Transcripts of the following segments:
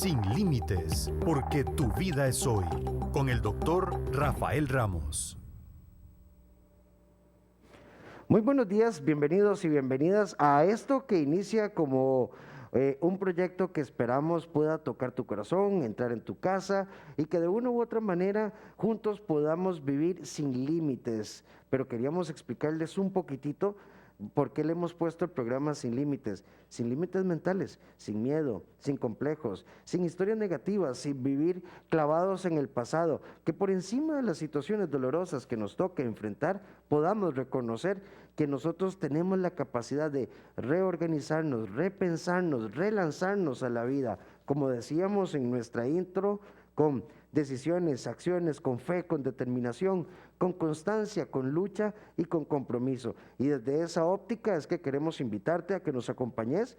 Sin límites, porque tu vida es hoy, con el doctor Rafael Ramos. Muy buenos días, bienvenidos y bienvenidas a esto que inicia como un proyecto que esperamos pueda tocar tu corazón, entrar en tu casa y que de una u otra manera juntos podamos vivir sin límites. Pero queríamos explicarles un poquitito por qué le hemos puesto el programa Sin límites mentales, sin miedo, sin complejos, sin historias negativas, sin vivir clavados en el pasado, que por encima de las situaciones dolorosas que nos toque enfrentar, podamos reconocer que nosotros tenemos la capacidad de reorganizarnos, repensarnos, relanzarnos a la vida, como decíamos en nuestra intro, con decisiones, acciones, con fe, con determinación, con constancia, con lucha y con compromiso. Y desde esa óptica es que queremos invitarte a que nos acompañes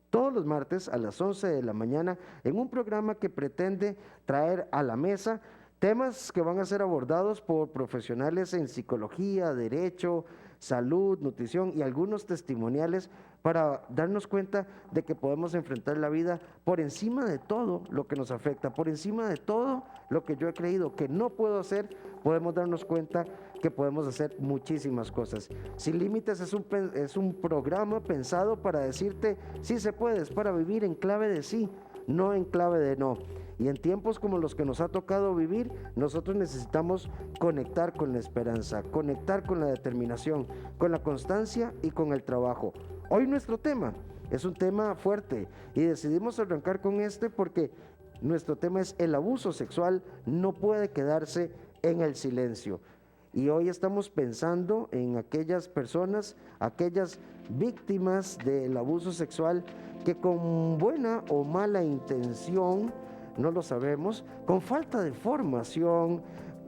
todos los martes a las 11 de la mañana en un programa que pretende traer a la mesa temas que van a ser abordados por profesionales en psicología, derecho, salud, nutrición y algunos testimoniales para darnos cuenta de que podemos enfrentar la vida por encima de todo lo que nos afecta, por encima de todo lo que yo he creído que no puedo hacer, podemos darnos cuenta que podemos hacer muchísimas cosas. Sin Límites es un programa pensado para decirte sí se puede, es para vivir en clave de sí, no en clave de no. Y en tiempos como los que nos ha tocado vivir, nosotros necesitamos conectar con la esperanza, conectar con la determinación, con la constancia y con el trabajo. Hoy nuestro tema es un tema fuerte y decidimos arrancar con este porque nuestro tema es el abuso sexual no puede quedarse en el silencio. Y hoy estamos pensando en aquellas personas, aquellas víctimas del abuso sexual que con buena o mala intención, no lo sabemos, con falta de formación,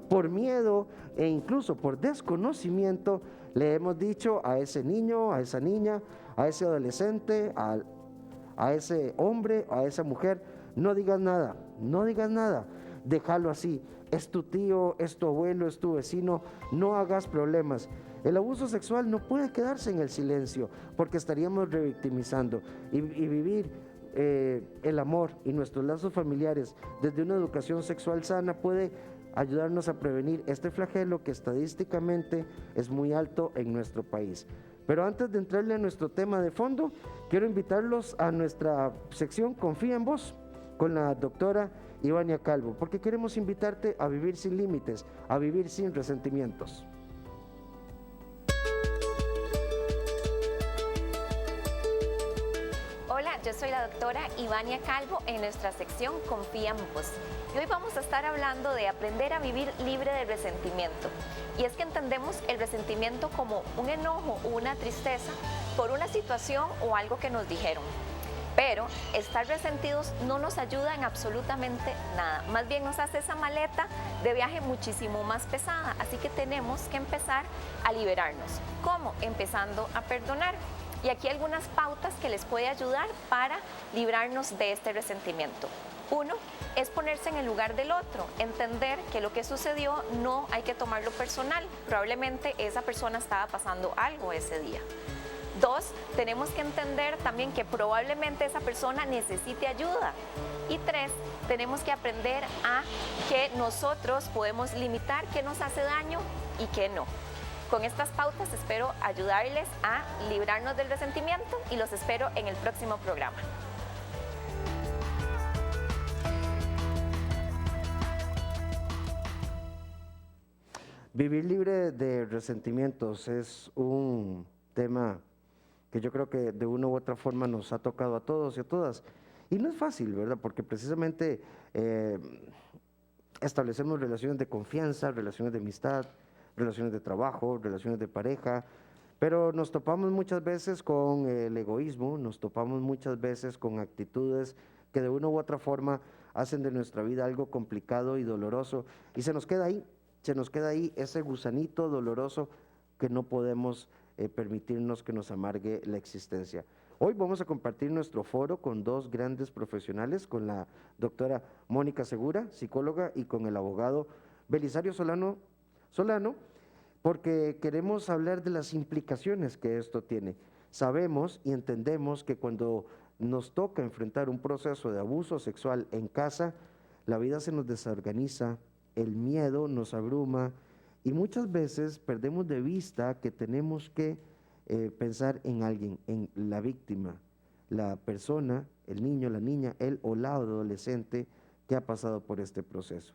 por miedo e incluso por desconocimiento, le hemos dicho a ese niño, a esa niña, a ese adolescente, a ese hombre, a esa mujer, no digas nada, no digas nada, déjalo así, es tu tío, es tu abuelo, es tu vecino, no hagas problemas. El abuso sexual no puede quedarse en el silencio porque estaríamos revictimizando y vivir el amor y nuestros lazos familiares desde una educación sexual sana puede ayudarnos a prevenir este flagelo que estadísticamente es muy alto en nuestro país. Pero antes de entrarle a nuestro tema de fondo, quiero invitarlos a nuestra sección Confía en Vos con la doctora Ivania Calvo, porque queremos invitarte a vivir sin límites, a vivir sin resentimientos. Hola, yo soy la doctora Ivania Calvo en nuestra sección Confía en Vos. Y hoy vamos a estar hablando de aprender a vivir libre de resentimiento. Y es que entendemos el resentimiento como un enojo o una tristeza por una situación o algo que nos dijeron. Pero estar resentidos no nos ayuda en absolutamente nada. Más bien nos hace esa maleta de viaje muchísimo más pesada. Así que tenemos que empezar a liberarnos. ¿Cómo? Empezando a perdonar. Y aquí algunas pautas que les puede ayudar para librarnos de este resentimiento. Uno es ponerse en el lugar del otro, entender que lo que sucedió no hay que tomarlo personal. Probablemente esa persona estaba pasando algo ese día. Dos, tenemos que entender también que probablemente esa persona necesite ayuda. Y tres, tenemos que aprender a que nosotros podemos limitar qué nos hace daño y qué no. Con estas pautas espero ayudarles a librarnos del resentimiento y los espero en el próximo programa. Vivir libre de resentimientos es un tema que yo creo que de una u otra forma nos ha tocado a todos y a todas. Y no es fácil, ¿verdad? Porque precisamente establecemos relaciones de confianza, relaciones de amistad, relaciones de trabajo, relaciones de pareja, pero nos topamos muchas veces con el egoísmo, nos topamos muchas veces con actitudes que de una u otra forma hacen de nuestra vida algo complicado y doloroso, y se nos queda ahí ese gusanito doloroso que no podemos permitirnos que nos amargue la existencia. Hoy vamos a compartir nuestro foro con dos grandes profesionales, con la doctora Mónica Segura, psicóloga, y con el abogado Belisario Solano, porque queremos hablar de las implicaciones que esto tiene. Sabemos y entendemos que cuando nos toca enfrentar un proceso de abuso sexual en casa, la vida se nos desorganiza, el miedo nos abruma y muchas veces perdemos de vista que tenemos que pensar en alguien, en la víctima, la persona, el niño, la niña, él o la adolescente que ha pasado por este proceso.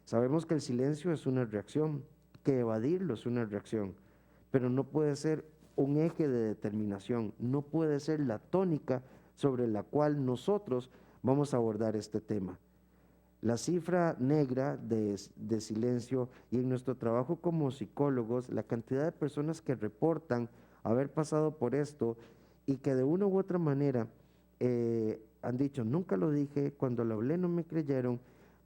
Sabemos que el silencio es una reacción, que evadirlo es una reacción, pero no puede ser un eje de determinación, no puede ser la tónica sobre la cual nosotros vamos a abordar este tema. La cifra negra de silencio y en nuestro trabajo como psicólogos, la cantidad de personas que reportan haber pasado por esto y que de una u otra manera han dicho, nunca lo dije, cuando lo hablé no me creyeron,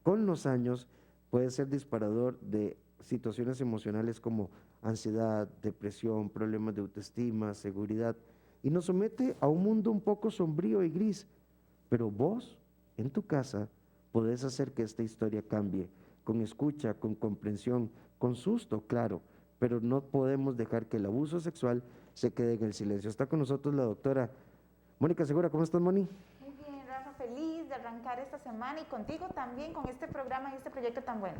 con los años puede ser disparador de situaciones emocionales como ansiedad, depresión, problemas de autoestima, seguridad, y nos somete a un mundo un poco sombrío y gris. Pero vos, en tu casa, podés hacer que esta historia cambie, con escucha, con comprensión, con susto, claro, pero no podemos dejar que el abuso sexual se quede en el silencio. Está con nosotros la doctora Mónica Segura. ¿Cómo estás, Moni? Muy bien, Rafa, feliz de arrancar esta semana y contigo también con este programa y este proyecto tan bueno.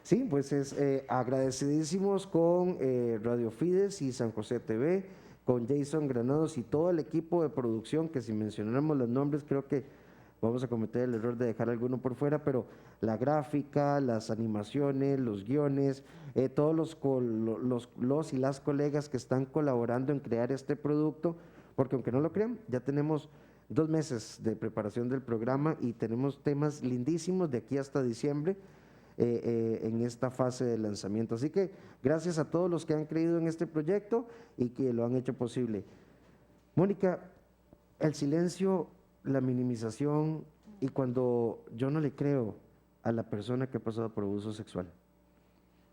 Sí, pues es agradecidísimos con Radio Fides y San José TV, con Jason Granados y todo el equipo de producción, que si mencionáramos los nombres creo que vamos a cometer el error de dejar alguno por fuera, pero la gráfica, las animaciones, los guiones, todos los y las colegas que están colaborando en crear este producto, porque aunque no lo crean, ya tenemos 2 meses de preparación del programa y tenemos temas lindísimos de aquí hasta diciembre en esta fase de lanzamiento. Así que gracias a todos los que han creído en este proyecto y que lo han hecho posible. Mónica, el silencio, la minimización y cuando yo no le creo a la persona que ha pasado por abuso sexual.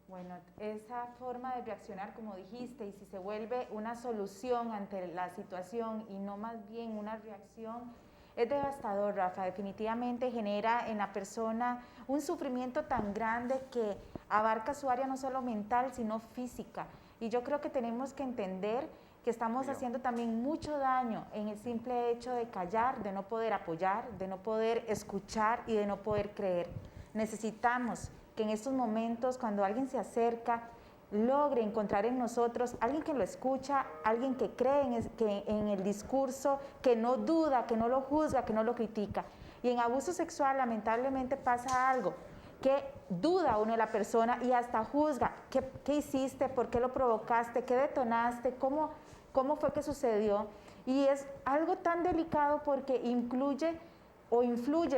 Bueno, esa forma de reaccionar, como dijiste, y si se vuelve una solución ante la situación y no más bien una reacción, es devastador, Rafa. Definitivamente genera en la persona un sufrimiento tan grande que abarca su área no solo mental, sino física. Y yo creo que tenemos que entender que estamos haciendo también mucho daño en el simple hecho de callar, de no poder apoyar, de no poder escuchar y de no poder creer. Necesitamos que en estos momentos, cuando alguien se acerca, logre encontrar en nosotros alguien que lo escucha, alguien que cree en el discurso, que no duda, que no lo juzga, que no lo critica. Y en abuso sexual lamentablemente pasa algo, que duda uno de la persona y hasta juzga. ¿Qué hiciste? ¿Por qué lo provocaste? ¿Qué detonaste? ¿Cómo fue que sucedió? Y es algo tan delicado porque influye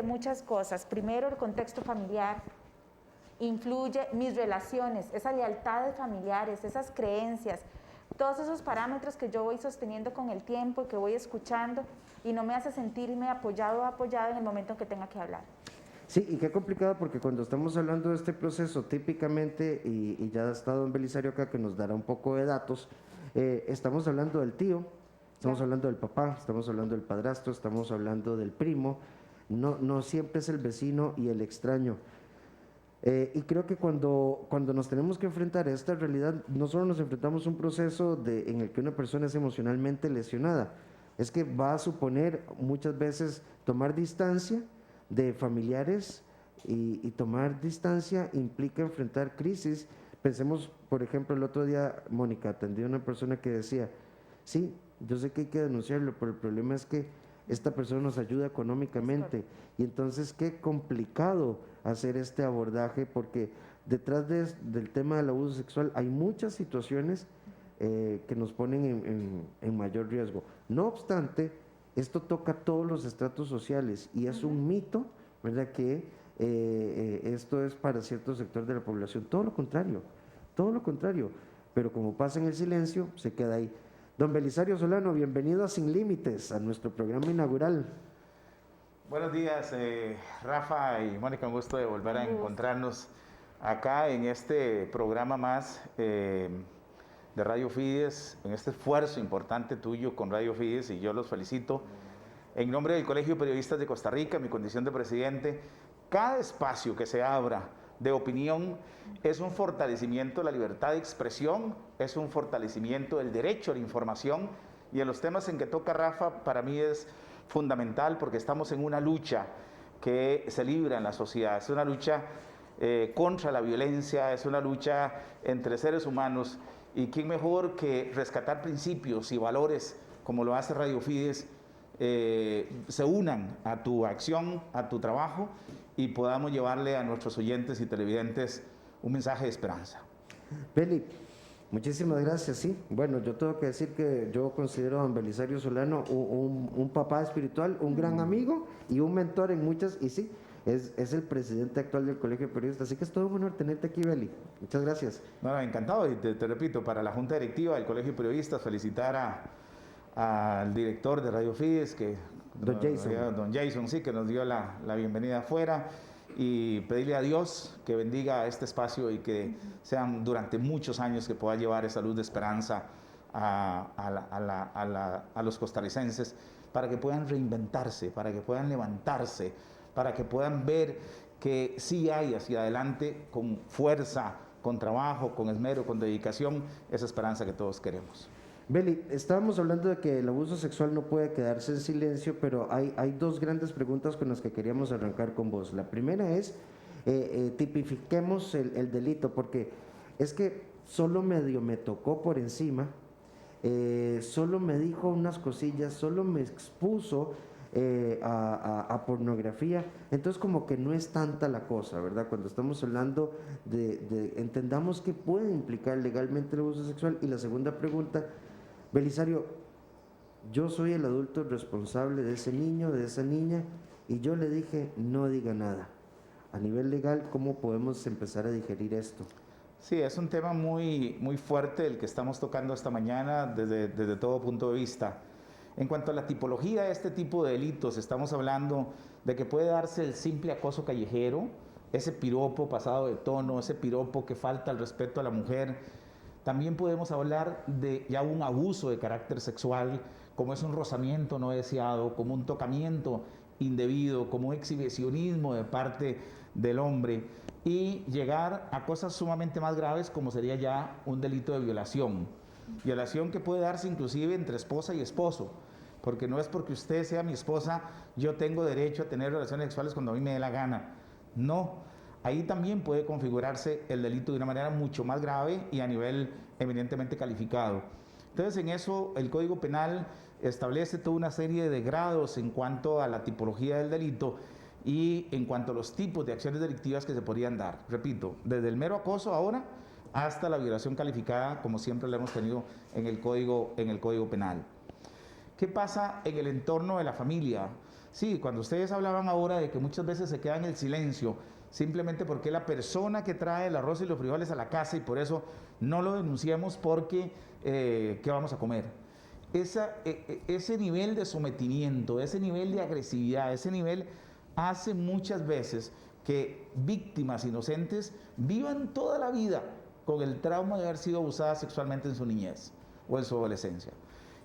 muchas cosas. Primero, el contexto familiar, influye mis relaciones, esas lealtades familiares, esas creencias, todos esos parámetros que yo voy sosteniendo con el tiempo y que voy escuchando y no me hace sentirme apoyado o apoyada en el momento en que tenga que hablar. Sí, y qué complicado porque cuando estamos hablando de este proceso, típicamente, y ya está don Belisario acá que nos dará un poco de datos, estamos hablando del tío, estamos hablando del papá, estamos hablando del padrastro, estamos hablando del primo, no siempre es el vecino y el extraño. Y creo que cuando nos tenemos que enfrentar a esta realidad, no solo nos enfrentamos a un proceso en el que una persona es emocionalmente lesionada, es que va a suponer muchas veces tomar distancia de familiares y tomar distancia implica enfrentar crisis. Pensemos, por ejemplo, el otro día, Mónica, atendí a una persona que decía, sí, yo sé que hay que denunciarlo, pero el problema es que esta persona nos ayuda económicamente y entonces qué complicado hacer este abordaje porque detrás del tema del abuso sexual hay muchas situaciones que nos ponen en mayor riesgo. No obstante, esto toca todos los estratos sociales y es un mito, ¿verdad?, que esto es para cierto sector de la población. Todo lo contrario, pero como pasa en el silencio, se queda ahí. Don Belisario Solano, bienvenido a Sin Límites, a nuestro programa inaugural. Buenos días, Rafa y Mónica, un gusto de volver a encontrarnos acá en este programa más de Radio Fides, en este esfuerzo importante tuyo con Radio Fides, y yo los felicito. En nombre del Colegio de Periodistas de Costa Rica, en mi condición de presidente, cada espacio que se abra de opinión es un fortalecimiento de la libertad de expresión, es un fortalecimiento del derecho a la información, y en los temas en que toca Rafa, para mí es fundamental porque estamos en una lucha que se libra en la sociedad, es una lucha contra la violencia, es una lucha entre seres humanos, y quién mejor que rescatar principios y valores como lo hace Radio Fides, se unan a tu acción, a tu trabajo, y podamos llevarle a nuestros oyentes y televidentes un mensaje de esperanza. Beli, muchísimas gracias, sí. Bueno, yo tengo que decir que yo considero a don Belisario Solano un papá espiritual, un gran amigo y un mentor en muchas, y sí, es el presidente actual del Colegio de Periodistas, así que es todo un honor tenerte aquí, Beli. Muchas gracias. No, encantado, y te repito, para la Junta Directiva del Colegio de Periodistas, felicitar al director de Radio Fides, don Jason, sí, que nos dio la bienvenida afuera, y pedirle a Dios que bendiga este espacio y que sean durante muchos años que pueda llevar esa luz de esperanza a los costarricenses, para que puedan reinventarse, para que puedan levantarse, para que puedan ver que sí hay hacia adelante, con fuerza, con trabajo, con esmero, con dedicación, esa esperanza que todos queremos. Beli, estábamos hablando de que el abuso sexual no puede quedarse en silencio, pero hay dos grandes preguntas con las que queríamos arrancar con vos. La primera es, tipifiquemos el delito, porque es que solo medio me tocó por encima, solo me dijo unas cosillas, solo me expuso a pornografía, entonces como que no es tanta la cosa, ¿verdad? Cuando estamos hablando entendamos que puede implicar legalmente el abuso sexual. Y la segunda pregunta, Belisario, yo soy el adulto responsable de ese niño, de esa niña, y yo le dije, no diga nada. A nivel legal, ¿cómo podemos empezar a digerir esto? Sí, es un tema muy, muy fuerte el que estamos tocando esta mañana desde todo punto de vista. En cuanto a la tipología de este tipo de delitos, estamos hablando de que puede darse el simple acoso callejero, ese piropo pasado de tono, ese piropo que falta al respeto a la mujer. También podemos hablar de ya un abuso de carácter sexual, como es un rozamiento no deseado, como un tocamiento indebido, como un exhibicionismo de parte del hombre, y llegar a cosas sumamente más graves como sería ya un delito de violación. Violación que puede darse inclusive entre esposa y esposo, porque no es porque usted sea mi esposa, yo tengo derecho a tener relaciones sexuales cuando a mí me dé la gana. No. Ahí también puede configurarse el delito de una manera mucho más grave y a nivel eminentemente calificado. Entonces, en eso el Código Penal establece toda una serie de grados en cuanto a la tipología del delito y en cuanto a los tipos de acciones delictivas que se podrían dar. Repito, desde el mero acoso ahora hasta la violación calificada, como siempre lo hemos tenido en el Código Penal. ¿Qué pasa en el entorno de la familia? Sí, cuando ustedes hablaban ahora de que muchas veces se queda en el silencio, simplemente porque la persona que trae el arroz y los frijoles a la casa y por eso no lo denunciamos porque ¿qué vamos a comer? Ese nivel de sometimiento, ese nivel de agresividad, ese nivel hace muchas veces que víctimas inocentes vivan toda la vida con el trauma de haber sido abusadas sexualmente en su niñez o en su adolescencia.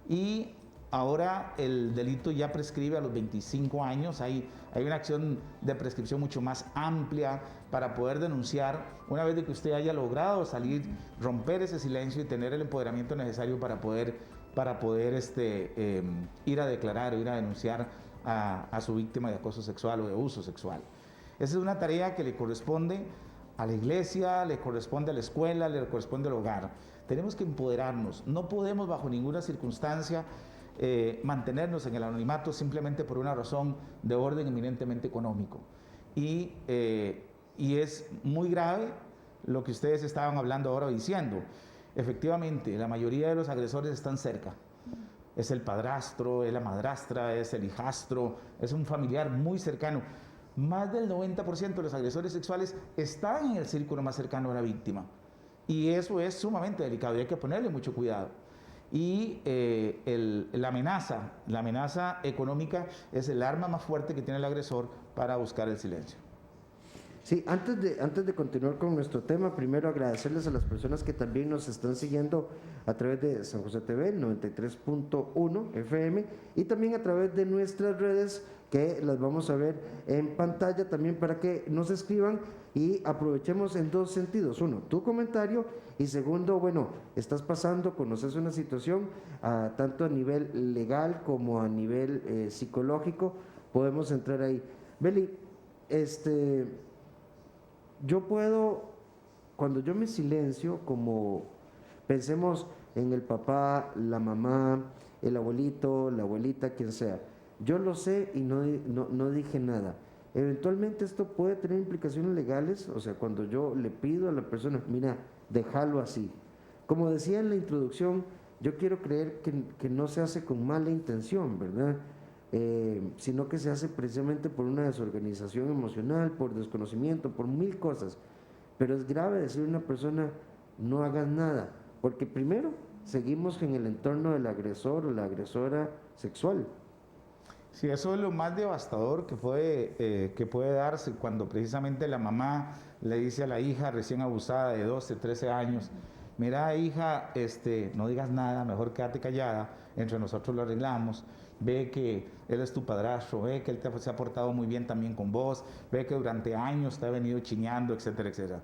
Y ahora el delito ya prescribe a los 25 años, hay una acción de prescripción mucho más amplia para poder denunciar una vez de que usted haya logrado salir, romper ese silencio y tener el empoderamiento necesario para poder ir a declarar o ir a denunciar a su víctima de acoso sexual o de abuso sexual. Esa es una tarea que le corresponde a la iglesia, le corresponde a la escuela, le corresponde al hogar. Tenemos que empoderarnos, no podemos bajo ninguna circunstancia mantenernos en el anonimato simplemente por una razón de orden eminentemente económico. Y es muy grave lo que ustedes estaban hablando ahora diciendo. Efectivamente, la mayoría de los agresores están cerca. Es el padrastro, es la madrastra, es el hijastro, es un familiar muy cercano. Más del 90% de los agresores sexuales están en el círculo más cercano a la víctima. Y eso es sumamente delicado y hay que ponerle mucho cuidado. Y la amenaza económica es el arma más fuerte que tiene el agresor para buscar el silencio. Sí, antes de continuar con nuestro tema, primero agradecerles a las personas que también nos están siguiendo a través de San José TV, el 93.1 FM, y también a través de nuestras redes, que las vamos a ver en pantalla también para que nos escriban y aprovechemos en dos sentidos. Uno, tu comentario, y segundo, bueno, estás pasando, conoces una situación, tanto a nivel legal como a nivel psicológico, podemos entrar ahí. Beli, yo puedo, cuando yo me silencio, como pensemos en el papá, la mamá, el abuelito, la abuelita, quien sea, yo lo sé y no dije nada. Eventualmente esto puede tener implicaciones legales, o sea, cuando yo le pido a la persona, mira, déjalo así. Como decía en la introducción, yo quiero creer que no se hace con mala intención, ¿verdad? Sino que se hace precisamente por una desorganización emocional, por desconocimiento, por mil cosas. Pero es grave decirle a una persona, no hagas nada, porque primero seguimos en el entorno del agresor o la agresora sexual. Sí, eso es lo más devastador que puede darse cuando precisamente la mamá le dice a la hija recién abusada de 12, 13 años, mira hija, no digas nada, mejor quédate callada, entre nosotros lo arreglamos, ve que él es tu padrastro, ve que él se ha portado muy bien también con vos, ve que durante años te ha venido chineando, etcétera, etcétera.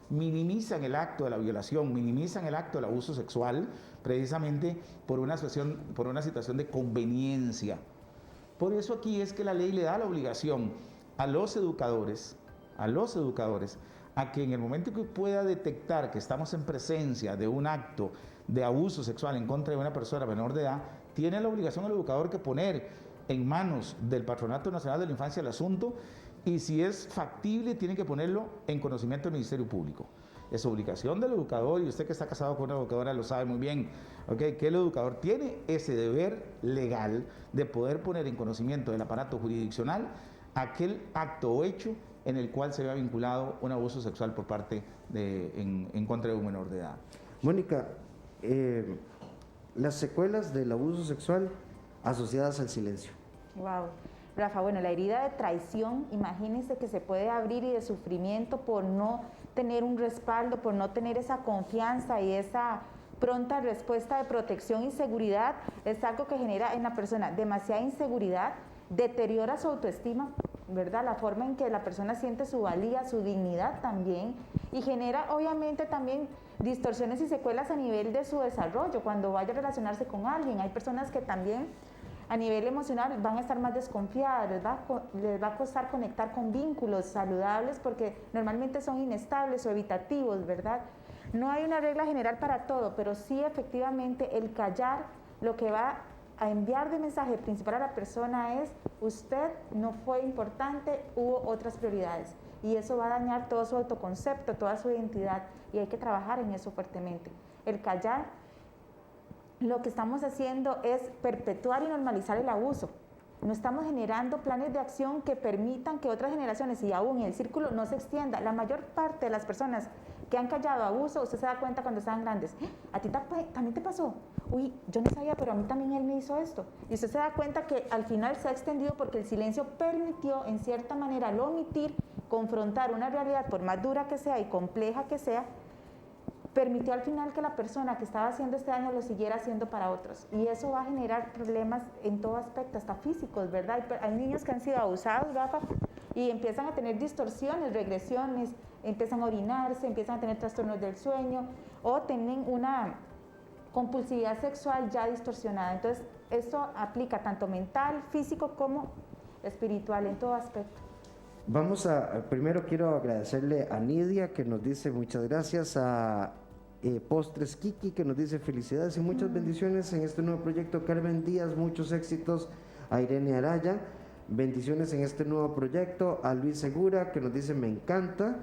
Minimizan el acto de la violación, minimizan el acto del abuso sexual, precisamente por una situación de conveniencia. Por eso aquí es que la ley le da la obligación a los educadores, a que en el momento que pueda detectar que estamos en presencia de un acto de abuso sexual en contra de una persona menor de edad, tiene la obligación el educador que poner en manos del Patronato Nacional de la Infancia el asunto, y si es factible tiene que ponerlo en conocimiento del Ministerio Público. Es obligación del educador, y usted que está casado con una educadora lo sabe muy bien, ¿okay? Que el educador tiene ese deber legal de poder poner en conocimiento del aparato jurisdiccional aquel acto o hecho en el cual se vea vinculado un abuso sexual por parte en contra de un menor de edad. Mónica, las secuelas del abuso sexual asociadas al silencio. Wow. Rafa, bueno, la herida de traición, imagínense que se puede abrir, y de sufrimiento por no tener un respaldo, por no tener esa confianza y esa pronta respuesta de protección y seguridad, es algo que genera en la persona demasiada inseguridad, deteriora su autoestima, ¿verdad? La forma en que la persona siente su valía, su dignidad también, y genera obviamente también distorsiones y secuelas a nivel de su desarrollo cuando vaya a relacionarse con alguien. Hay personas que también a nivel emocional van a estar más desconfiadas, les va a costar conectar con vínculos saludables porque normalmente son inestables o evitativos, ¿verdad? No hay una regla general para todo, pero sí efectivamente el callar lo que va a enviar de mensaje principal a la persona es: usted no fue importante, hubo otras prioridades, y eso va a dañar todo su autoconcepto, toda su identidad, y hay que trabajar en eso fuertemente. El callar, lo que estamos haciendo es perpetuar y normalizar el abuso. No estamos generando planes de acción que permitan que otras generaciones y aún el círculo no se extienda. La mayor parte de las personas que han callado abuso, usted se da cuenta cuando están grandes. ¿A ti también te pasó? Uy, yo no sabía, pero a mí también él me hizo esto. Y usted se da cuenta que al final se ha extendido porque el silencio permitió, en cierta manera, al omitir, confrontar una realidad, por más dura que sea y compleja que sea, permitió al final que la persona que estaba haciendo este daño lo siguiera haciendo para otros. Y eso va a generar problemas en todo aspecto, hasta físicos, ¿verdad? Hay niños que han sido abusados, Rafa, y empiezan a tener distorsiones, regresiones, empiezan a orinarse, empiezan a tener trastornos del sueño o tienen una compulsividad sexual ya distorsionada. Entonces, esto aplica tanto mental, físico como espiritual, en todo aspecto. Primero quiero agradecerle a Nidia, que nos dice muchas gracias, a Postres Kiki, que nos dice felicidades y muchas bendiciones en este nuevo proyecto. Carmen Díaz, muchos éxitos. A Irene Araya, bendiciones en este nuevo proyecto. A Luis Segura, que nos dice me encanta.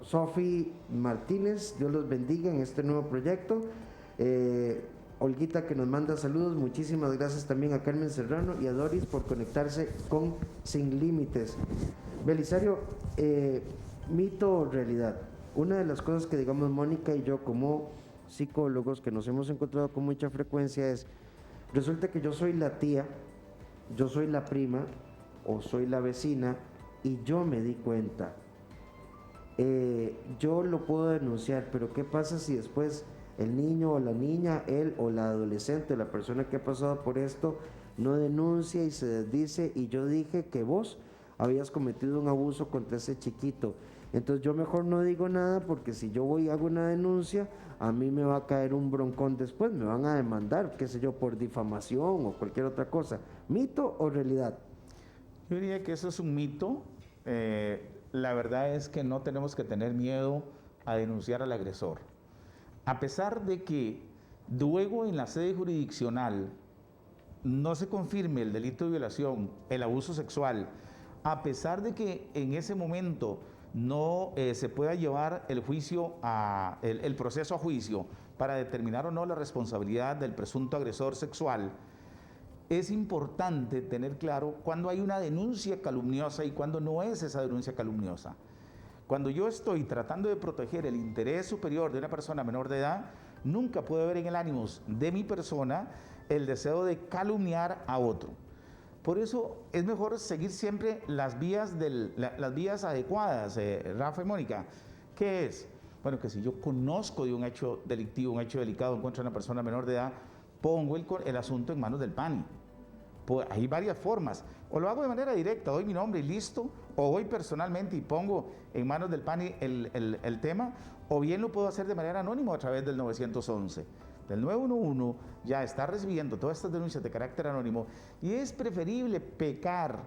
Sofi Martínez, Dios los bendiga en este nuevo proyecto. Olguita, que nos manda saludos, muchísimas gracias también a Carmen Serrano y a Doris por conectarse con Sin Límites. Belisario, mito o realidad. Una de las cosas que digamos Mónica y yo como psicólogos que nos hemos encontrado con mucha frecuencia es, resulta que yo soy la tía, yo soy la prima o soy la vecina y yo me di cuenta, yo lo puedo denunciar, pero ¿qué pasa si después el niño o la niña, él o la adolescente, la persona que ha pasado por esto, no denuncia y se desdice y yo dije que vos habías cometido un abuso contra ese chiquito? Entonces yo mejor no digo nada, porque si yo voy y hago una denuncia, a mí me va a caer un broncón después, me van a demandar, qué sé yo, por difamación o cualquier otra cosa. ¿Mito o realidad? Yo diría que eso es un mito. La verdad es que no tenemos que tener miedo a denunciar al agresor. A pesar de que luego en la sede jurisdiccional no se confirme el delito de violación, el abuso sexual, a pesar de que en ese momento no se pueda llevar el proceso a juicio para determinar o no la responsabilidad del presunto agresor sexual, es importante tener claro cuándo hay una denuncia calumniosa y cuándo no es esa denuncia calumniosa. Cuando yo estoy tratando de proteger el interés superior de una persona menor de edad, nunca puede haber en el ánimo de mi persona el deseo de calumniar a otro. Por eso es mejor seguir siempre las vías adecuadas, Rafa y Mónica. ¿Qué es? Bueno, que si yo conozco de un hecho delictivo, un hecho delicado en contra de una persona menor de edad, pongo el asunto en manos del PANI. Pues hay varias formas. O lo hago de manera directa, doy mi nombre y listo, o voy personalmente y pongo en manos del PANI el tema, o bien lo puedo hacer de manera anónima a través del 911. Del 911 ya está recibiendo todas estas denuncias de carácter anónimo y es preferible pecar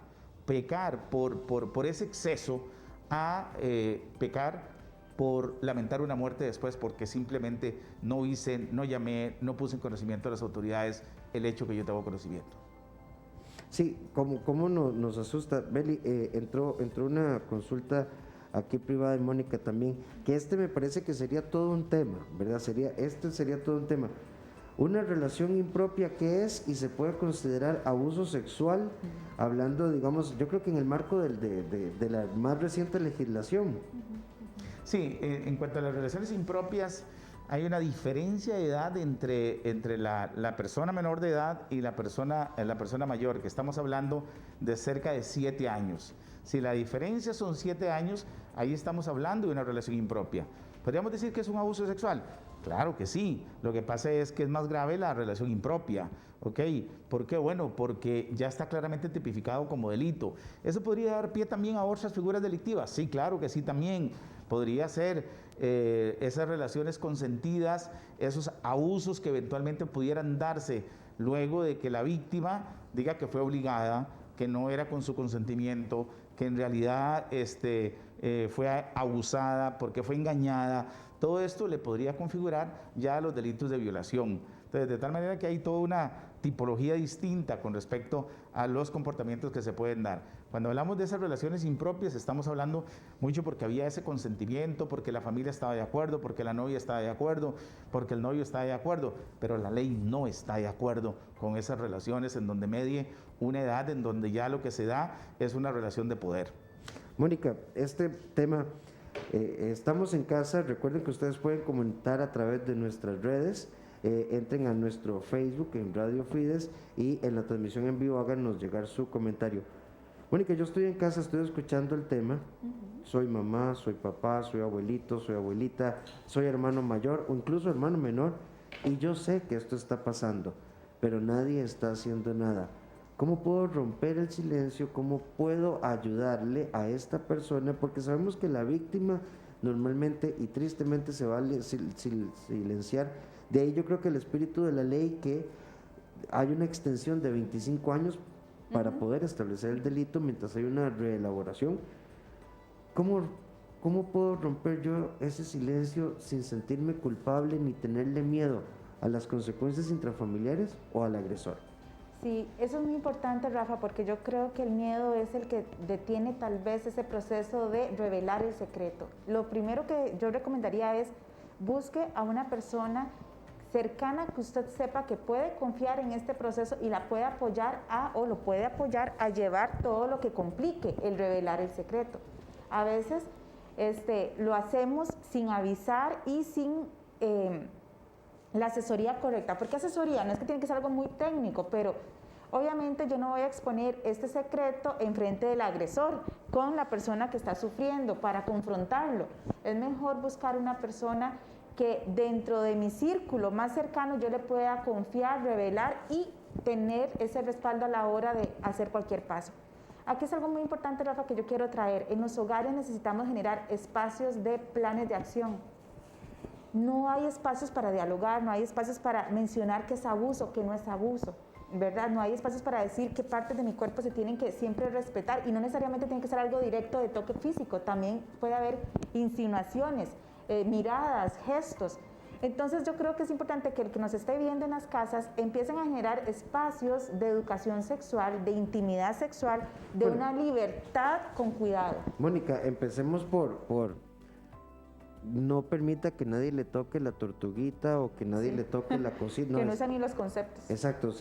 por ese exceso a pecar por lamentar una muerte después porque simplemente no hice, no llamé, no puse en conocimiento de las autoridades el hecho que yo tengo conocimiento. Sí, como nos asusta. Beli, entró una consulta aquí privada de Mónica también, que me parece que sería todo un tema, ¿verdad? Sería todo un tema. Una relación impropia, ¿qué es? Y se puede considerar abuso sexual, hablando, digamos, yo creo que en el marco de la más reciente legislación. Sí, en cuanto a las relaciones impropias, hay una diferencia de edad entre la persona menor de edad y la persona mayor, que estamos hablando de cerca de 7 años. Si la diferencia son 7 años, ahí estamos hablando de una relación impropia. ¿Podríamos decir que es un abuso sexual? Claro que sí. Lo que pasa es que es más grave la relación impropia. ¿Ok? ¿Por qué? Bueno, porque ya está claramente tipificado como delito. ¿Eso podría dar pie también a otras figuras delictivas? Sí, claro que sí también. Podría ser esas relaciones consentidas, esos abusos que eventualmente pudieran darse luego de que la víctima diga que fue obligada, que no era con su consentimiento, que en realidad fue abusada porque fue engañada. Todo esto le podría configurar ya los delitos de violación. Entonces, de tal manera que hay toda una tipología distinta con respecto a los comportamientos que se pueden dar. Cuando hablamos de esas relaciones impropias, estamos hablando mucho porque había ese consentimiento, porque la familia estaba de acuerdo, porque la novia estaba de acuerdo, porque el novio estaba de acuerdo, pero la ley no está de acuerdo con esas relaciones en donde medie una edad en donde ya lo que se da es una relación de poder. Mónica, este tema, estamos en casa, recuerden que ustedes pueden comentar a través de nuestras redes, entren a nuestro Facebook en Radio Fides y en la transmisión en vivo háganos llegar su comentario. Mónica, yo estoy en casa, estoy escuchando el tema, soy mamá, soy papá, soy abuelito, soy abuelita, soy hermano mayor o incluso hermano menor y yo sé que esto está pasando, pero nadie está haciendo nada. ¿Cómo puedo romper el silencio? ¿Cómo puedo ayudarle a esta persona? Porque sabemos que la víctima normalmente y tristemente se va a silenciar. De ahí yo creo que el espíritu de la ley, que hay una extensión de 25 años para poder establecer el delito mientras hay una reelaboración. ¿Cómo puedo romper yo ese silencio sin sentirme culpable ni tenerle miedo a las consecuencias intrafamiliares o al agresor? Sí, eso es muy importante, Rafa, porque yo creo que el miedo es el que detiene tal vez ese proceso de revelar el secreto. Lo primero que yo recomendaría es busque a una persona cercana que usted sepa que puede confiar en este proceso y la puede apoyar o lo puede apoyar a llevar todo lo que complique el revelar el secreto. A veces lo hacemos sin avisar y sin la asesoría correcta. ¿Por qué asesoría? No es que tiene que ser algo muy técnico, pero Obviamente yo no voy a exponer este secreto en frente del agresor con la persona que está sufriendo para confrontarlo. Es mejor buscar una persona que dentro de mi círculo más cercano yo le pueda confiar, revelar y tener ese respaldo a la hora de hacer cualquier paso. Aquí es algo muy importante, Rafa, que yo quiero traer. En los hogares necesitamos generar espacios de planes de acción. No hay espacios para dialogar, no hay espacios para mencionar qué es abuso, qué no es abuso, ¿verdad? No hay espacios para decir qué partes de mi cuerpo se tienen que siempre respetar y no necesariamente tiene que ser algo directo de toque físico, también puede haber insinuaciones, miradas, gestos. Entonces yo creo que es importante que el que nos esté viendo en las casas empiecen a generar espacios de educación sexual, de intimidad sexual, de una libertad con cuidado. Mónica, empecemos por no permita que nadie le toque la tortuguita o que nadie le toque la cosita. Que no sean ni los conceptos. Exacto,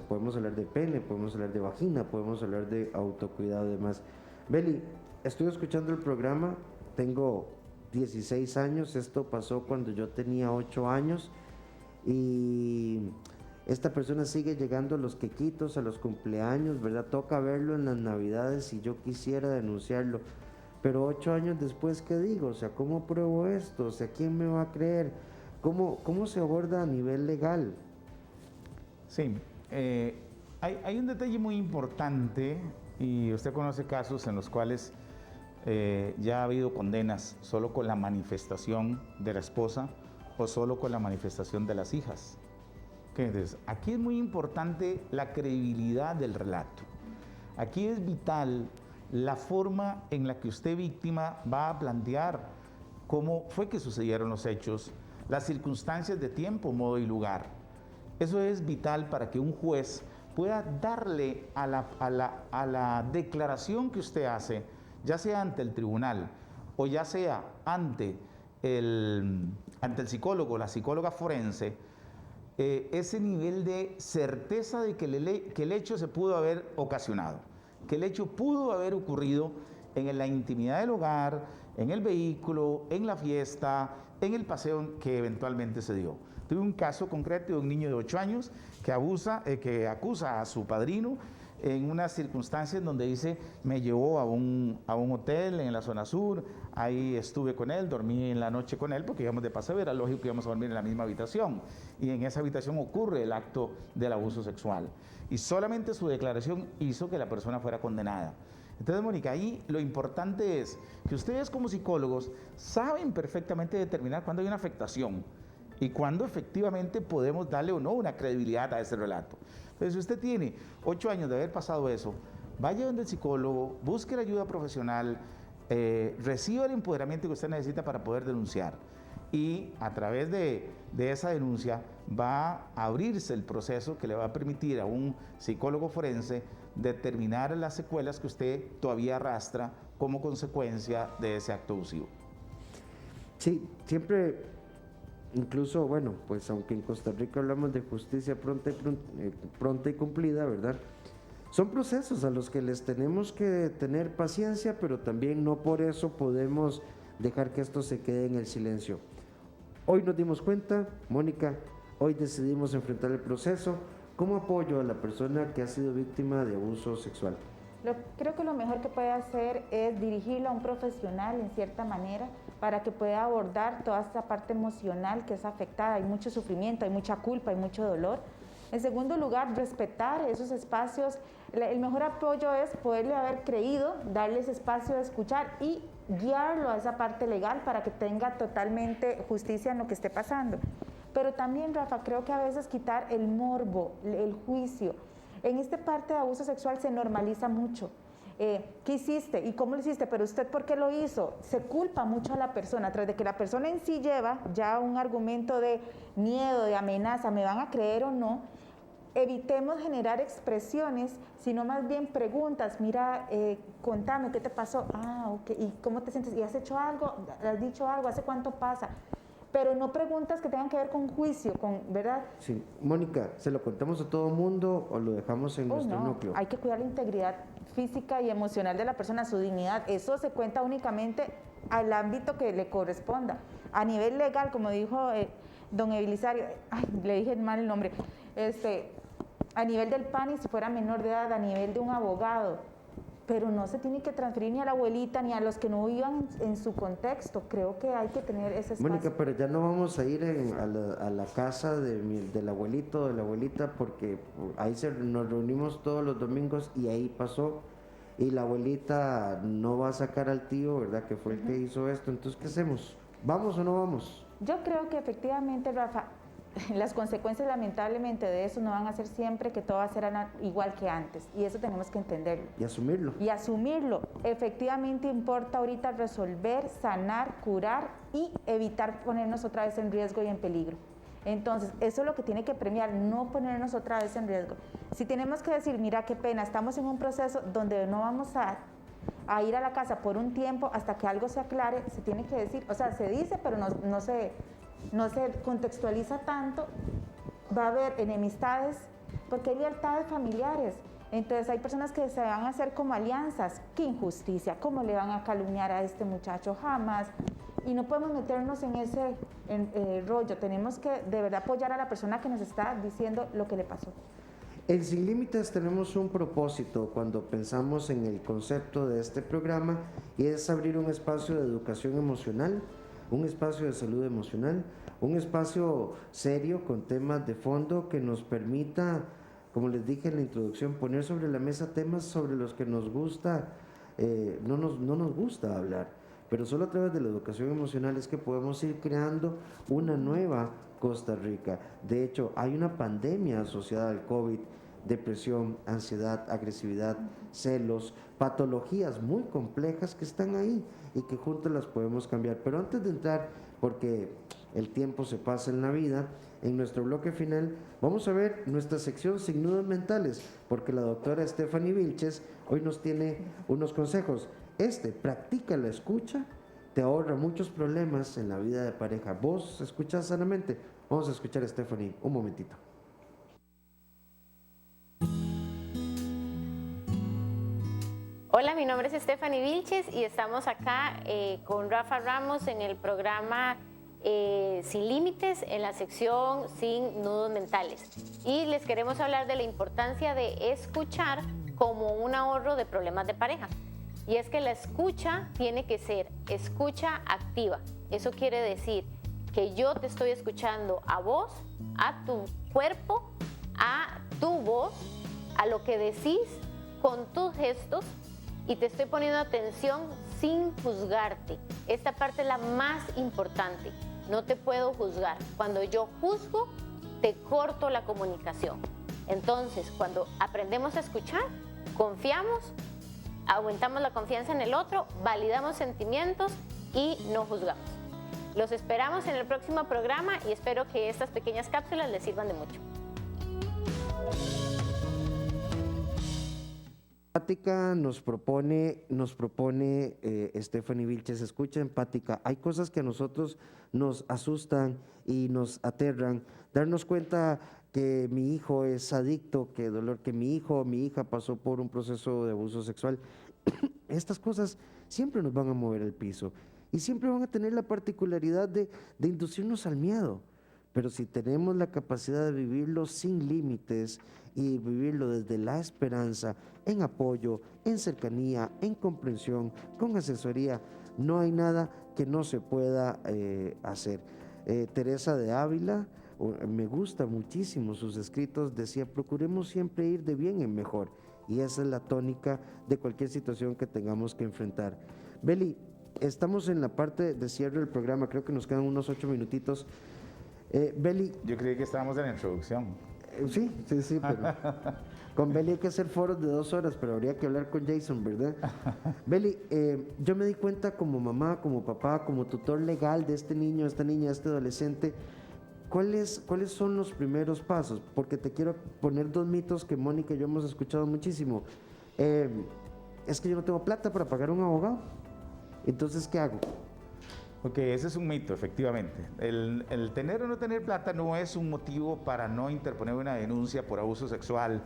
podemos hablar de pene, podemos hablar de vagina, podemos hablar de autocuidado y demás. Beli, estoy escuchando el programa, tengo 16 años, esto pasó cuando yo tenía 8 años y esta persona sigue llegando a los quequitos, a los cumpleaños, ¿verdad? Toca verlo en las navidades y yo quisiera denunciarlo. Pero 8 años después, ¿qué digo? O sea, ¿cómo pruebo esto? O sea, ¿quién me va a creer? ¿Cómo se aborda a nivel legal? Sí, hay un detalle muy importante y usted conoce casos en los cuales ya ha habido condenas solo con la manifestación de la esposa o solo con la manifestación de las hijas. Entonces, aquí es muy importante la credibilidad del relato. Aquí es vital la forma en la que usted, víctima, va a plantear cómo fue que sucedieron los hechos, las circunstancias de tiempo, modo y lugar. Eso es vital para que un juez pueda darle a la declaración que usted hace, ya sea ante el tribunal o ya sea ante el psicólogo, la psicóloga forense, ese nivel de certeza de que el hecho se pudo haber ocasionado, que el hecho pudo haber ocurrido en la intimidad del hogar, en el vehículo, en la fiesta, en el paseo que eventualmente se dio. Tuve un caso concreto de un niño de 8 años que acusa a su padrino en unas circunstancias donde dice, me llevó a un hotel en la zona sur, ahí estuve con él, dormí en la noche con él porque íbamos de paseo, era lógico que íbamos a dormir en la misma habitación y en esa habitación ocurre el acto del abuso sexual y solamente su declaración hizo que la persona fuera condenada. Entonces, Mónica, ahí lo importante es que ustedes como psicólogos saben perfectamente determinar cuándo hay una afectación y cuándo efectivamente podemos darle o no una credibilidad a ese relato. Entonces, si usted tiene 8 años de haber pasado eso, vaya donde el psicólogo, busque la ayuda profesional, reciba el empoderamiento que usted necesita para poder denunciar. Y a través de esa denuncia va a abrirse el proceso que le va a permitir a un psicólogo forense determinar las secuelas que usted todavía arrastra como consecuencia de ese acto abusivo. Sí, siempre, incluso, bueno, pues aunque en Costa Rica hablamos de justicia pronta y cumplida, ¿verdad? Son procesos a los que les tenemos que tener paciencia, pero también no por eso podemos dejar que esto se quede en el silencio. Hoy nos dimos cuenta, Mónica, hoy decidimos enfrentar el proceso. ¿Cómo apoyo a la persona que ha sido víctima de abuso sexual? Creo que lo mejor que puede hacer es dirigirlo a un profesional en cierta manera para que pueda abordar toda esta parte emocional que es afectada. Hay mucho sufrimiento, hay mucha culpa, hay mucho dolor. En segundo lugar, respetar esos espacios. El mejor apoyo es poderle haber creído, darles espacio de escuchar y guiarlo a esa parte legal para que tenga totalmente justicia en lo que esté pasando. Pero también, Rafa, creo que a veces quitar el morbo, el juicio. En esta parte de abuso sexual se normaliza mucho. ¿Qué hiciste? ¿Y cómo lo hiciste? ¿Pero usted por qué lo hizo? Se culpa mucho a la persona, tras de que la persona en sí lleva ya un argumento de miedo, de amenaza, ¿me van a creer o no? Evitemos generar expresiones, sino más bien preguntas. Mira, contame, ¿qué te pasó? Ah, ok, ¿y cómo te sientes? ¿Y has hecho algo? ¿Has dicho algo? ¿Hace cuánto pasa? Pero no preguntas que tengan que ver con juicio, ¿verdad? Sí, Mónica, ¿se lo contamos a todo mundo o lo dejamos en nuestro núcleo? Hay que cuidar la integridad física y emocional de la persona, su dignidad. Eso se cuenta únicamente al ámbito que le corresponda. A nivel legal, como dijo don Evilisario, le dije mal el nombre, a nivel del PANI si fuera menor de edad, a nivel de un abogado, pero no se tiene que transferir ni a la abuelita ni a los que no vivan en su contexto. Creo que hay que tener ese espacio. Mónica, pero ya no vamos a ir a la casa del abuelito o de la abuelita, porque ahí nos reunimos todos los domingos y ahí pasó, y la abuelita no va a sacar al tío, ¿verdad? Que fue el que hizo esto. Entonces, ¿qué hacemos? ¿Vamos o no vamos? Yo creo que efectivamente, Rafa, las consecuencias lamentablemente de eso no van a ser siempre que todo va a ser igual que antes, y eso tenemos que entenderlo. Y asumirlo. Y asumirlo. Efectivamente importa ahorita resolver, sanar, curar y evitar ponernos otra vez en riesgo y en peligro. Entonces, eso es lo que tiene que premiar, no ponernos otra vez en riesgo. Si tenemos que decir, mira qué pena, estamos en un proceso donde no vamos a ir a la casa por un tiempo hasta que algo se aclare, se tiene que decir, o sea, se dice, pero no se contextualiza tanto, va a haber enemistades, porque hay lealtades familiares. Entonces hay personas que se van a hacer como alianzas. ¡Qué injusticia! ¿Cómo le van a calumniar a este muchacho? Jamás. Y no podemos meternos en ese rollo. Tenemos que de verdad apoyar a la persona que nos está diciendo lo que le pasó. En Sin Límites tenemos un propósito cuando pensamos en el concepto de este programa, y es abrir un espacio de educación emocional, un espacio de salud emocional, un espacio serio con temas de fondo que nos permita, como les dije en la introducción, poner sobre la mesa temas sobre los que nos gusta, no nos gusta hablar, pero solo a través de la educación emocional es que podemos ir creando una nueva Costa Rica. De hecho, hay una pandemia asociada al COVID, depresión, ansiedad, agresividad, celos, patologías muy complejas que están ahí y que juntos las podemos cambiar. Pero antes de entrar, porque el tiempo se pasa en la vida, en nuestro bloque final vamos a ver nuestra sección Sin Nudos Mentales, porque la doctora Stephanie Vilches hoy nos tiene unos consejos. Practica la escucha, te ahorra muchos problemas en la vida de pareja. ¿Vos escuchás sanamente? Vamos a escuchar a Stephanie un momentito. Hola, mi nombre es Stephanie Vilches y estamos acá con Rafa Ramos en el programa Sin Límites, en la sección Sin Nudos Mentales. Y les queremos hablar de la importancia de escuchar como un ahorro de problemas de pareja. Y es que la escucha tiene que ser escucha activa. Eso quiere decir que yo te estoy escuchando a vos, a tu cuerpo, a tu voz, a lo que decís con tus gestos, y te estoy poniendo atención sin juzgarte. Esta parte es la más importante. No te puedo juzgar. Cuando yo juzgo, te corto la comunicación. Entonces, cuando aprendemos a escuchar, confiamos, aumentamos la confianza en el otro, validamos sentimientos y no juzgamos. Los esperamos en el próximo programa y espero que estas pequeñas cápsulas les sirvan de mucho. Empática nos propone Stephanie Vilches, escucha empática. Hay cosas que a nosotros nos asustan y nos aterran. Darnos cuenta que mi hijo es adicto, que mi hijo o mi hija pasó por un proceso de abuso sexual. Estas cosas siempre nos van a mover el piso y siempre van a tener la particularidad de inducirnos al miedo. Pero si tenemos la capacidad de vivirlo sin límites y vivirlo desde la esperanza, en apoyo, en cercanía, en comprensión, con asesoría, no hay nada que no se pueda hacer. Teresa de Ávila, me gusta muchísimo sus escritos, decía, procuremos siempre ir de bien en mejor, y esa es la tónica de cualquier situación que tengamos que enfrentar. Beli, estamos en la parte de cierre del programa, creo que nos quedan unos 8 minutitos. Beli. Yo creí que estábamos en la introducción. Sí, pero con Beli hay que hacer foros de 2 horas, pero habría que hablar con Jason, ¿verdad? Beli, yo me di cuenta como mamá, como papá, como tutor legal de este niño, esta niña, este adolescente, ¿cuáles son los primeros pasos? Porque te quiero poner 2 mitos que Mónica y yo hemos escuchado muchísimo. Es que yo no tengo plata para pagar un abogado, entonces, ¿qué hago? Ok, ese es un mito, efectivamente. El tener o no tener plata no es un motivo para no interponer una denuncia por abuso sexual,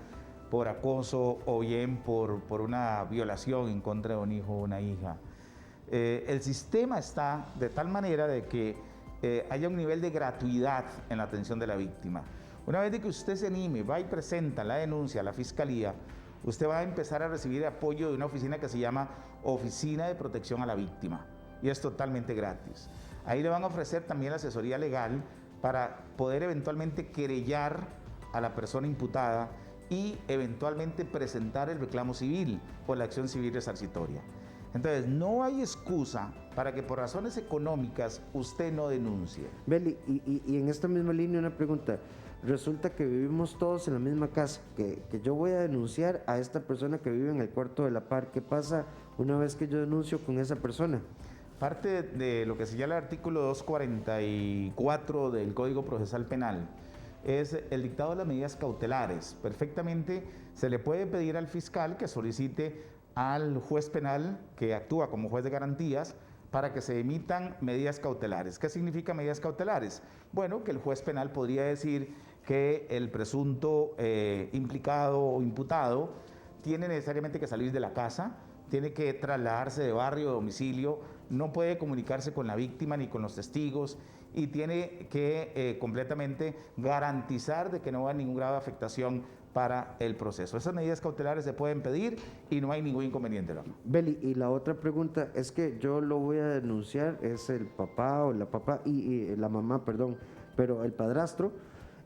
por acoso o bien por una violación en contra de un hijo o una hija. El sistema está de tal manera de que haya un nivel de gratuidad en la atención de la víctima. Una vez de que usted se anime, va y presenta la denuncia a la Fiscalía, usted va a empezar a recibir apoyo de una oficina que se llama Oficina de Protección a la Víctima, y es totalmente gratis. Ahí le van a ofrecer también la asesoría legal para poder eventualmente querellar a la persona imputada y eventualmente presentar el reclamo civil o la acción civil resarcitoria. Entonces, no hay excusa para que por razones económicas usted no denuncie. Beli, y en esta misma línea una pregunta. Resulta que vivimos todos en la misma casa, que yo voy a denunciar a esta persona que vive en el cuarto de la par. ¿Qué pasa una vez que yo denuncio con esa persona? Parte de lo que señala el artículo 244 del Código Procesal Penal es el dictado de las medidas cautelares. Perfectamente se le puede pedir al fiscal que solicite al juez penal, que actúa como juez de garantías, para que se emitan medidas cautelares. ¿Qué significa medidas cautelares? Bueno, que el juez penal podría decir que el presunto implicado o imputado tiene necesariamente que salir de la casa, tiene que trasladarse de barrio o domicilio, no puede comunicarse con la víctima ni con los testigos y tiene que completamente garantizar de que no va a haber ningún grado de afectación para el proceso. Esas medidas cautelares se pueden pedir y no hay ningún inconveniente, ¿no? Beli, y la otra pregunta es que yo lo voy a denunciar, es el papá o la papá y la mamá, perdón, pero el padrastro.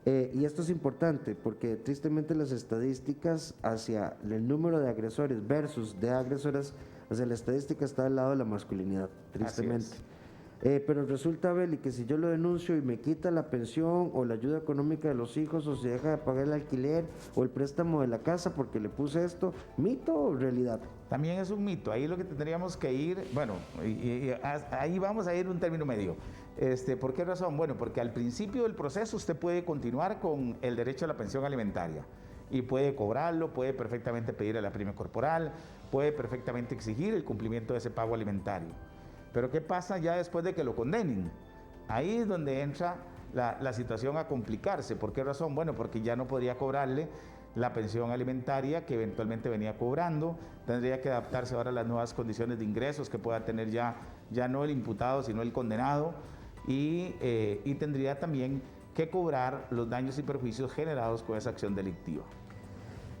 Y esto es importante porque tristemente las estadísticas hacia el número de agresores versus de agresoras, hacia la estadística está al lado de la masculinidad, tristemente. Pero resulta, Beli, que si yo lo denuncio y me quita la pensión o la ayuda económica de los hijos o se deja de pagar el alquiler o el préstamo de la casa porque le puse esto, ¿mito o realidad? También es un mito. Ahí lo que tendríamos que ir, bueno, ahí vamos a ir un término medio. ¿Por qué razón? Bueno, porque al principio del proceso usted puede continuar con el derecho a la pensión alimentaria y puede cobrarlo, puede perfectamente pedir a la prima corporal, puede perfectamente exigir el cumplimiento de ese pago alimentario. Pero ¿qué pasa ya después de que lo condenen? Ahí es donde entra la situación a complicarse. ¿Por qué razón? Bueno, porque ya no podría cobrarle la pensión alimentaria que eventualmente venía cobrando, tendría que adaptarse ahora a las nuevas condiciones de ingresos que pueda tener ya no el imputado, sino el condenado, y tendría también que cobrar los daños y perjuicios generados con esa acción delictiva.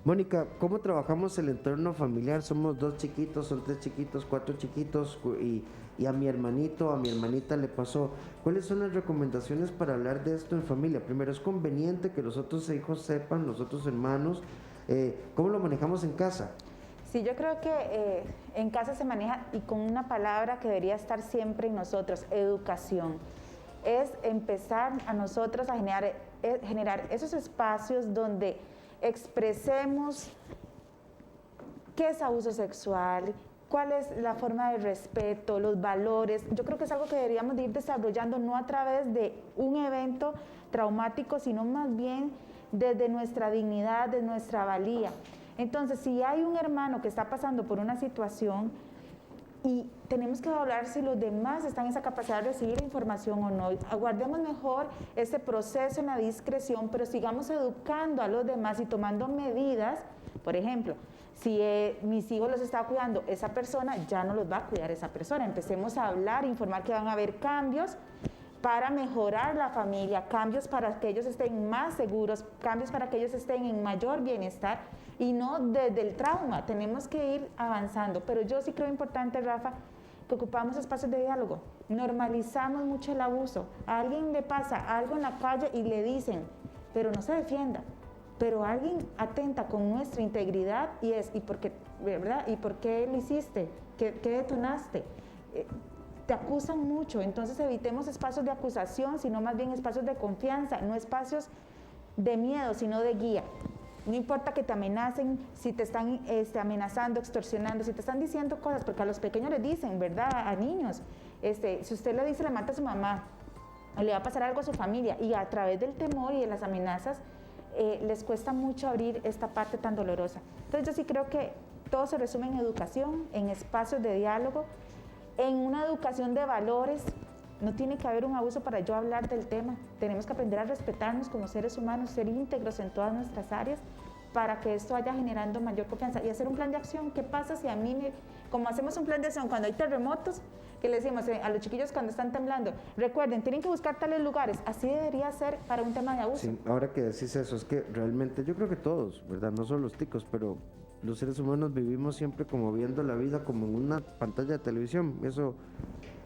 Mónica, ¿cómo trabajamos el entorno familiar? Somos 2 chiquitos, son 3 chiquitos, 4 chiquitos y a mi hermanito, a mi hermanita le pasó. ¿Cuáles son las recomendaciones para hablar de esto en familia? Primero, ¿es conveniente que los otros hijos sepan, los otros hermanos? ¿Cómo lo manejamos en casa? Sí, yo creo que en casa se maneja y con una palabra que debería estar siempre en nosotros, educación. Es empezar a nosotros a generar esos espacios donde expresemos qué es abuso sexual, cuál es la forma de respeto, los valores. Yo creo que es algo que deberíamos de ir desarrollando no a través de un evento traumático, sino más bien desde nuestra dignidad, de nuestra valía. Entonces, si hay un hermano que está pasando por una situación y tenemos que hablar si los demás están en esa capacidad de recibir información o no, aguardemos mejor ese proceso en la discreción, pero sigamos educando a los demás y tomando medidas. Por ejemplo, si mis hijos los está cuidando esa persona, ya no los va a cuidar esa persona. Empecemos a hablar, informar que van a haber cambios para mejorar la familia, cambios para que ellos estén más seguros, cambios para que ellos estén en mayor bienestar y no desde el trauma. Tenemos que ir avanzando, pero yo sí creo importante, Rafa, que ocupamos espacios de diálogo. Normalizamos mucho el abuso. A alguien le pasa algo en la calle y le dicen, pero no se defienda. Pero alguien atenta con nuestra integridad ¿y por qué, verdad? ¿Y por qué lo hiciste? ¿Qué detonaste? Te acusan mucho, entonces evitemos espacios de acusación, sino más bien espacios de confianza, no espacios de miedo, sino de guía. No importa que te amenacen, si te están amenazando, extorsionando, si te están diciendo cosas, porque a los pequeños les dicen, ¿verdad? A niños, si usted le dice, le mata a su mamá, o le va a pasar algo a su familia, y a través del temor y de las amenazas, les cuesta mucho abrir esta parte tan dolorosa. Entonces yo sí creo que todo se resume en educación, en espacios de diálogo, en una educación de valores. No tiene que haber un abuso para yo hablar del tema. Tenemos que aprender a respetarnos como seres humanos, ser íntegros en todas nuestras áreas, para que esto vaya generando mayor confianza y hacer un plan de acción. ¿Qué pasa si a mí, como hacemos un plan de acción cuando hay terremotos, que le decimos a los chiquillos cuando están temblando, recuerden, tienen que buscar tales lugares, así debería ser para un tema de abuso? Sí, ahora que decís eso, es que realmente yo creo que todos, ¿verdad? No solo los ticos, pero los seres humanos vivimos siempre como viendo la vida como en una pantalla de televisión. Eso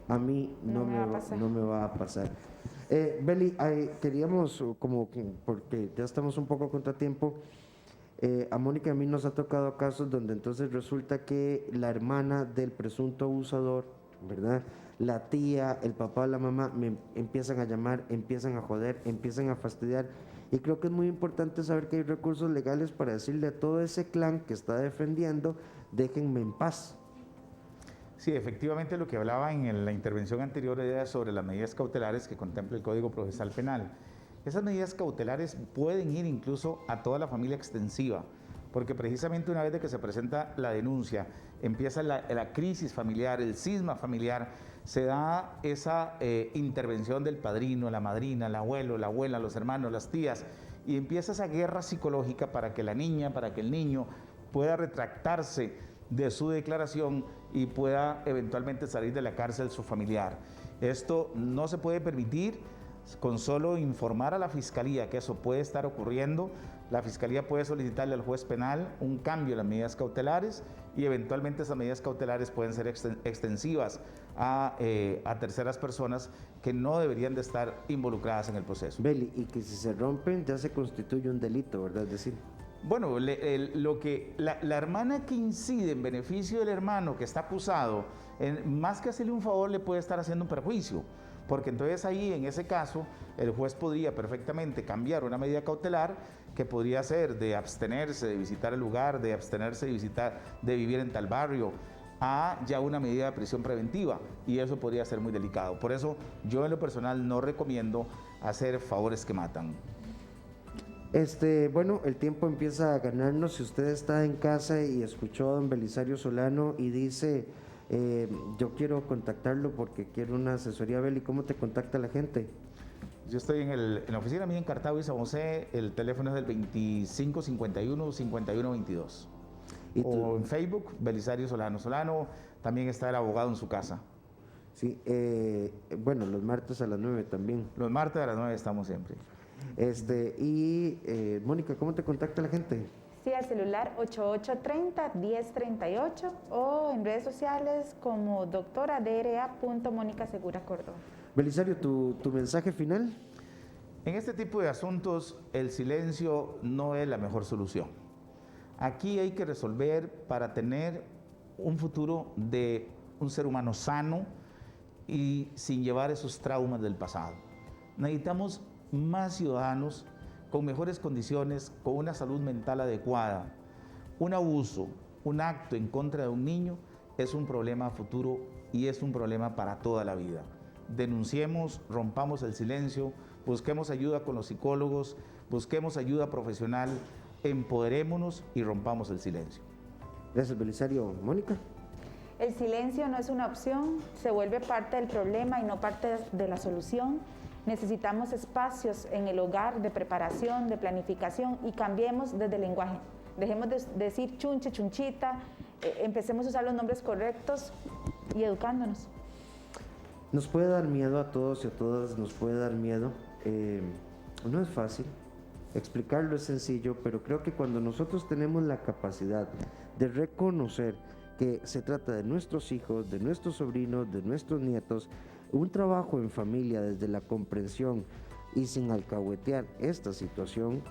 a mí no me va a pasar. Beli, queríamos, porque ya estamos un poco a contratiempo, a Mónica y a mí nos ha tocado casos donde entonces resulta que la hermana del presunto abusador, ¿verdad? La tía, el papá, la mamá me empiezan a llamar, empiezan a joder, empiezan a fastidiar. Y creo que es muy importante saber que hay recursos legales para decirle a todo ese clan que está defendiendo, déjenme en paz. Sí, efectivamente lo que hablaba en la intervención anterior era sobre las medidas cautelares que contempla el Código Procesal Penal. Esas medidas cautelares pueden ir incluso a toda la familia extensiva, porque precisamente una vez de que se presenta la denuncia, empieza la crisis familiar, el cisma familiar, se da esa intervención del padrino, la madrina, el abuelo, la abuela, los hermanos, las tías, y empieza esa guerra psicológica para que la niña, para que el niño pueda retractarse de su declaración y pueda eventualmente salir de la cárcel su familiar. Esto no se puede permitir. Con solo informar a la Fiscalía que eso puede estar ocurriendo, la Fiscalía puede solicitarle al juez penal un cambio en las medidas cautelares y eventualmente esas medidas cautelares pueden ser extensivas a terceras personas que no deberían de estar involucradas en el proceso. Beli, y que si se rompen ya se constituye un delito, ¿verdad? Es decir, bueno, la hermana que incide en beneficio del hermano que está acusado, más que hacerle un favor, le puede estar haciendo un perjuicio. Porque entonces ahí, en ese caso, el juez podría perfectamente cambiar una medida cautelar que podría ser de abstenerse de visitar el lugar, de abstenerse de vivir en tal barrio, a ya una medida de prisión preventiva, y eso podría ser muy delicado. Por eso yo en lo personal no recomiendo hacer favores que matan. Bueno, el tiempo empieza a ganarnos. Si usted está en casa y escuchó a don Belisario Solano y dice, yo quiero contactarlo porque quiero una asesoría, Beli, ¿cómo te contacta la gente? Yo estoy en la oficina mía en Cartago y San José, el teléfono es del 2551-5122. O en Facebook, Belisario Solano. Solano, también está el abogado en su casa. Sí, bueno, los martes a las 9 también. Los martes a las 9 estamos siempre. Mónica, ¿cómo te contacta la gente? Sí, al celular 8830-1038 o en redes sociales como doctora.dra.Mónica Segura Córdoba. Belisario, ¿tu mensaje final? En este tipo de asuntos, el silencio no es la mejor solución. Aquí hay que resolver para tener un futuro de un ser humano sano y sin llevar esos traumas del pasado. Necesitamos más ciudadanos con mejores condiciones, con una salud mental adecuada. Un abuso, un acto en contra de un niño es un problema futuro y es un problema para toda la vida. Denunciemos, rompamos el silencio, busquemos ayuda con los psicólogos, busquemos ayuda profesional, empoderémonos y rompamos el silencio. Gracias, Belisario. Mónica. El silencio no es una opción, se vuelve parte del problema y no parte de la solución. Necesitamos espacios en el hogar de preparación, de planificación y cambiemos desde el lenguaje. Dejemos de decir chunche, chunchita, empecemos a usar los nombres correctos y educándonos. Nos puede dar miedo a todos y a todas, nos puede dar miedo. No es fácil, explicarlo es sencillo, pero creo que cuando nosotros tenemos la capacidad de reconocer que se trata de nuestros hijos, de nuestros sobrinos, de nuestros nietos, un trabajo en familia desde la comprensión y sin alcahuetear esta situación,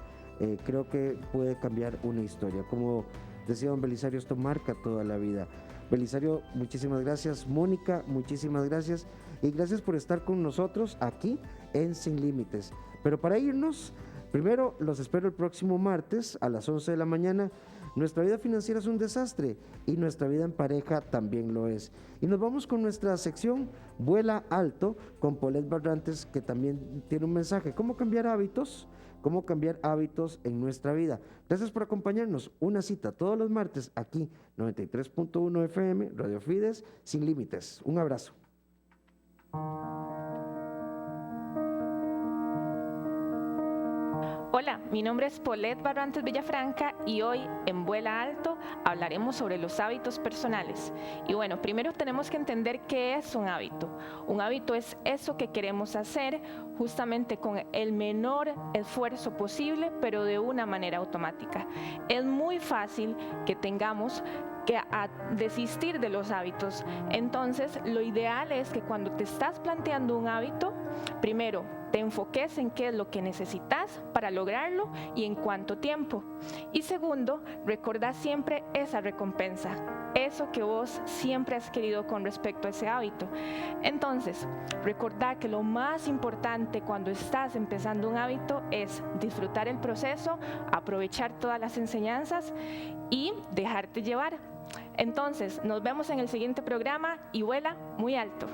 creo que puede cambiar una historia. Como decía don Belisario, esto marca toda la vida. Belisario, muchísimas gracias. Mónica, muchísimas gracias. Y gracias por estar con nosotros aquí en Sin Límites. Pero para irnos, primero los espero el próximo martes a las 11 de la mañana. Nuestra vida financiera es un desastre y nuestra vida en pareja también lo es. Y nos vamos con nuestra sección Vuela Alto con Paulette Barrantes, que también tiene un mensaje. ¿Cómo cambiar hábitos? ¿Cómo cambiar hábitos en nuestra vida? Gracias por acompañarnos. Una cita todos los martes aquí, 93.1 FM, Radio Fides, Sin Límites. Un abrazo. Hola, mi nombre es Paulette Barrantes Villafranca y hoy en Vuela Alto hablaremos sobre los hábitos personales. Y bueno, primero tenemos que entender qué es un hábito. Un hábito es eso que queremos hacer justamente con el menor esfuerzo posible, pero de una manera automática. Es muy fácil que tengamos que desistir de los hábitos. Entonces, lo ideal es que cuando te estás planteando un hábito, primero te enfoques en qué es lo que necesitas para lograrlo y en cuánto tiempo. Y segundo, recordá siempre esa recompensa, eso que vos siempre has querido con respecto a ese hábito. Entonces, recordá que lo más importante cuando estás empezando un hábito es disfrutar el proceso, aprovechar todas las enseñanzas y dejarte llevar. Entonces, nos vemos en el siguiente programa y vuela muy alto.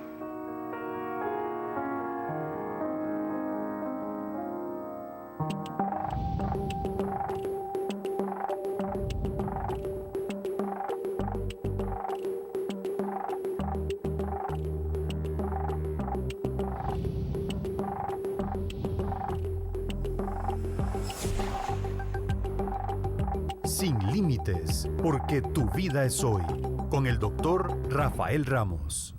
Sin límites, porque tu vida es hoy, con el doctor Rafael Ramos.